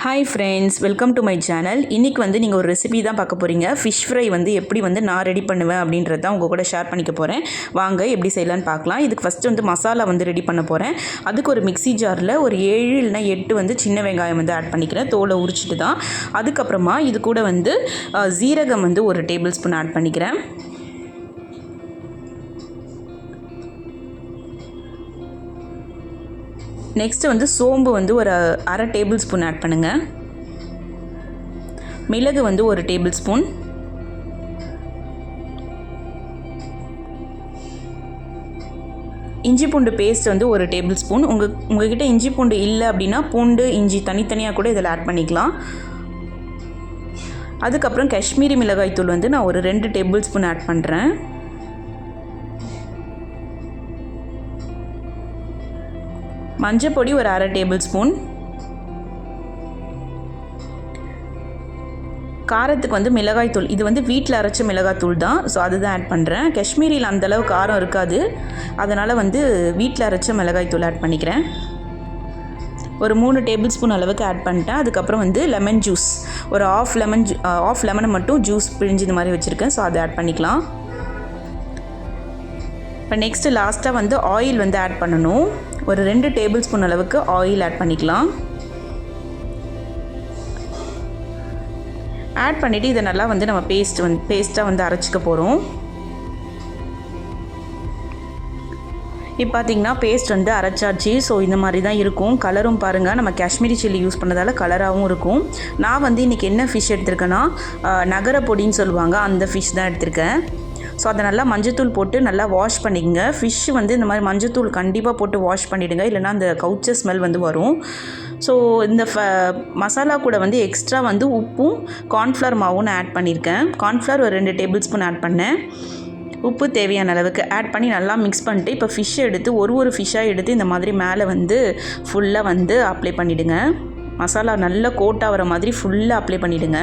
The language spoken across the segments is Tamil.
Hi friends, welcome to my channel. இன்றைக்கி வந்து நீங்கள் ஒரு ரெசிபி தான் பார்க்க போகிறீங்க. ஃபிஷ் ஃப்ரை வந்து எப்படி வந்து நான் ரெடி பண்ணுவேன் அப்படின்றது தான் உங்கள் கூட ஷேர் பண்ணிக்க போகிறேன். வாங்க எப்படி செய்யலான்னு பார்க்கலாம். இதுக்கு ஃபஸ்ட்டு வந்து மசாலா வந்து ரெடி பண்ண போகிறேன். அதுக்கு ஒரு மிக்ஸி ஜாரில் ஒரு 7 இல்லைனா 8 வந்து சின்ன வெங்காயம் வந்து ஆட் பண்ணிக்கிறேன், தோலை உரிச்சிட்டு தான். அதுக்கப்புறமா இது கூட வந்து ஜீரகம் வந்து ஒரு டேபிள் ஸ்பூன் ஆட் பண்ணிக்கிறேன். நெக்ஸ்ட்டு வந்து சோம்பு வந்து ஒரு அரை டேபிள் ஸ்பூன் ஆட் பண்ணுங்கள். மிளகு வந்து ஒரு டேபிள் ஸ்பூன், இஞ்சி பூண்டு பேஸ்ட் வந்து ஒரு டேபிள் ஸ்பூன். உங்ககிட்ட இஞ்சி பூண்டு இல்லை அப்படின்னா பூண்டு இஞ்சி தனித்தனியாக கூட இதில் ஆட் பண்ணிக்கலாம். அதுக்கப்புறம் காஷ்மீரி மிளகாய் தூள் வந்து நான் ஒரு 2 டேபிள் ஸ்பூன் ஆட் பண்ணுறேன். மஞ்சள் பொடி ஒரு அரை டேபிள் ஸ்பூன். காரத்துக்கு வந்து மிளகாய் தூள், இது வந்து வீட்டில் அரைச்ச மிளகாய் தூள் தான், ஸோ அதுதான் ஆட் பண்ணுறேன். காஷ்மீரியில் அந்தளவு காரம் இருக்காது, அதனால் வந்து வீட்டில் அரைச்ச மிளகாய் தூள் ஆட் பண்ணிக்கிறேன். ஒரு 3 டேபிள் ஸ்பூன் அளவுக்கு ஆட் பண்ணிட்டேன். அதுக்கப்புறம் வந்து லெமன் ஜூஸ் ஒரு ஆஃப் லெமனை மட்டும் ஜூஸ் பிழிஞ்சு இந்த மாதிரி வச்சுருக்கேன், ஸோ அதை ஆட் பண்ணிக்கலாம். இப்போ நெக்ஸ்ட்டு லாஸ்ட்டாக வந்து ஆயில் வந்து ஆட் பண்ணணும். ஒரு 2 டேபிள் ஸ்பூன் அளவுக்கு ஆயில் ஆட் பண்ணிக்கலாம். ஆட் பண்ணிவிட்டு இதை நல்லா வந்து நம்ம பேஸ்ட்டாக வந்து அரைச்சிக்க போகிறோம். இப்போ பார்த்திங்கன்னா பேஸ்ட் வந்து அரைச்சாச்சு. ஸோ இந்த மாதிரி தான் இருக்கும். கலரும் பாருங்கள், நம்ம காஷ்மீரி சில்லி யூஸ் பண்ணதால் கலராகவும் இருக்கும். நான் வந்து இன்றைக்கி என்ன ஃபிஷ் எடுத்திருக்கேன்னா நகர பொடின்னு சொல்லுவாங்க, அந்த ஃபிஷ் தான் எடுத்திருக்கேன். ஸோ அதை நல்லா மஞ்சத்தூள் போட்டு நல்லா வாஷ் பண்ணிக்கங்க. ஃபிஷ் வந்து இந்த மாதிரி மஞ்சத்தூள் கண்டிப்பாக போட்டு வாஷ் பண்ணிவிடுங்க, இல்லைனா அந்த கவுச்ச ஸ்மெல் வந்து வரும். ஸோ இந்த மசாலா கூட வந்து எக்ஸ்ட்ரா வந்து உப்பும் கார்ன்ஃப்ளவர் மாவும் நான் ஆட் பண்ணியிருக்கேன். கார்ன்ஃப்ளவர் ஒரு 2 டேபிள் ஸ்பூன் ஆட் பண்ணேன். உப்பு தேவையான அளவுக்கு ஆட் பண்ணி நல்லா மிக்ஸ் பண்ணிட்டு இப்போ ஃபிஷ்ஷை எடுத்து ஒரு ஃபிஷ்ஷாக எடுத்து இந்த மாதிரி மேலே வந்து ஃபுல்லாக வந்து அப்ளை பண்ணிவிடுங்க. மசாலா நல்லா கோட் ஆகிற மாதிரி ஃபுல்லாக அப்ளை பண்ணிவிடுங்க.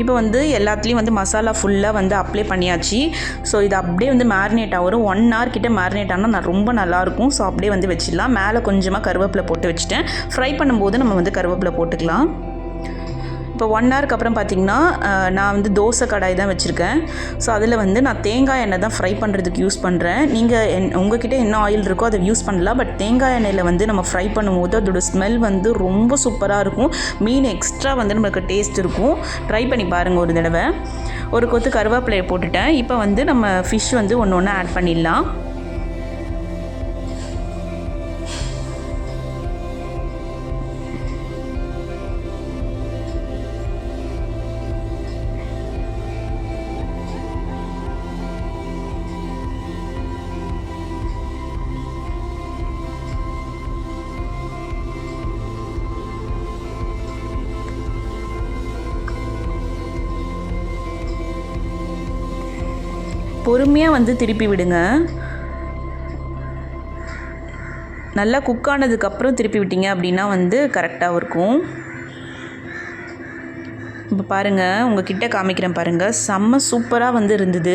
இப்போ வந்து எல்லாத்துலேயும் வந்து மசாலா ஃபுல்லாக வந்து அப்ளை பண்ணியாச்சு. ஸோ இது அப்படியே வந்து மேரினேட் ஆகும். 1 hour கிட்ட மேரினேட் ஆனால் ரொம்ப நல்லாயிருக்கும். ஸோ அப்படியே வந்து வச்சிடலாம். மேலே கொஞ்சமாக கருவேப்பிலை போட்டு வச்சுட்டேன். ஃப்ரை பண்ணும்போது நம்ம வந்து கருவேப்பிலை போட்டுக்கலாம். இப்போ 1 hourக்கு அப்புறம் பார்த்திங்கன்னா நான் வந்து தோசை கடாய் தான் வச்சுருக்கேன். ஸோ அதில் வந்து நான் தேங்காய் எண்ணெய் தான் ஃப்ரை பண்ணுறதுக்கு யூஸ் பண்ணுறேன். நீங்கள் உங்ககிட்ட என்ன ஆயில் இருக்கோ அதை யூஸ் பண்ணலாம். பட் தேங்காய் எண்ணெயில் வந்து நம்ம ஃப்ரை பண்ணும்போது அதோட ஸ்மெல் வந்து ரொம்ப சூப்பராக இருக்கும். மீன் எக்ஸ்ட்ரா வந்து நம்மளுக்கு டேஸ்ட் இருக்கும். ட்ரை பண்ணி பாருங்கள் ஒரு தடவை. ஒரு கொத்து கருவேப்பிலையை போட்டுட்டேன். இப்போ வந்து நம்ம ஃபிஷ் வந்து ஒன்று ஆட் பண்ணிடலாம். பொறுமையாக வந்து திருப்பி விடுங்க. நல்லா குக் ஆனதுக்கப்புறம் திருப்பி விட்டீங்க அப்படின்னா வந்து கரெக்டாக இருக்கும். இப்போ பாருங்கள், உங்கள் கிட்டே காமிக்கிறேன் பாருங்கள், செம்ம சூப்பராக வந்து இருந்தது.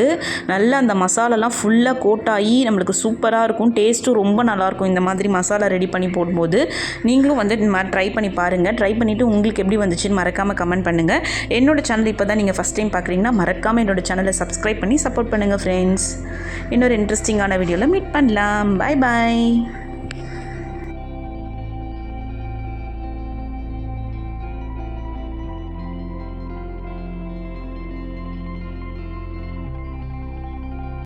நல்லா அந்த மசாலாலாம் ஃபுல்லாக கோட்டாகி நம்மளுக்கு சூப்பராக இருக்கும். டேஸ்ட்டும் ரொம்ப நல்லாயிருக்கும். இந்த மாதிரி மசாலா ரெடி பண்ணி போடும்போது நீங்களும் வந்து இந்த மாதிரி ட்ரை பண்ணி பாருங்கள். ட்ரை பண்ணிவிட்டு உங்களுக்கு எப்படி வந்துச்சுன்னு மறக்காமல் கமெண்ட் பண்ணுங்கள். என்னோடய சேனல் இப்போ தான் நீங்கள் ஃபஸ்ட் டைம் பார்க்குறீங்கன்னா மறக்காமல் என்னோடய சேனலை சப்ஸ்கிரைப் பண்ணி சப்போர்ட் பண்ணுங்கள் ஃப்ரெண்ட்ஸ். இன்னொரு இன்ட்ரெஸ்டிங்கான வீடியோவில் மீட் பண்ணலாம். பாய் பாய்.